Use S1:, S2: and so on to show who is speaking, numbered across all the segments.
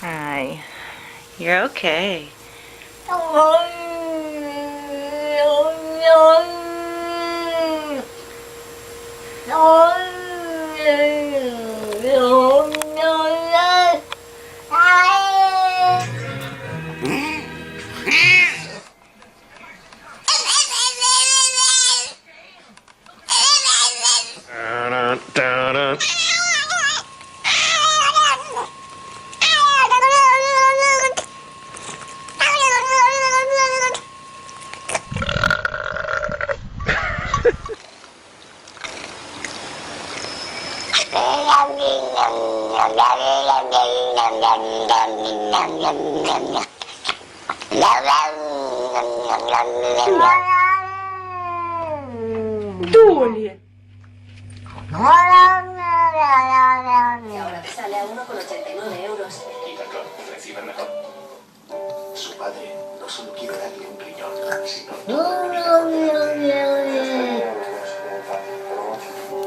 S1: Hi, you're okay.
S2: ¡Dule!
S3: Y ahora te sale a 1,89 euros.
S4: Y perdón, recibe mejor. Su padre no solo quiere darle un riñón, sino todo.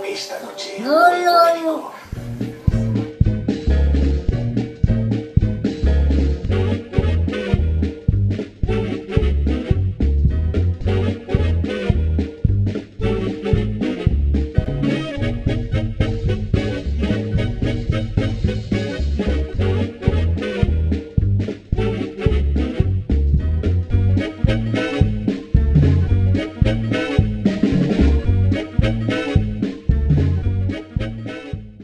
S4: Esta noche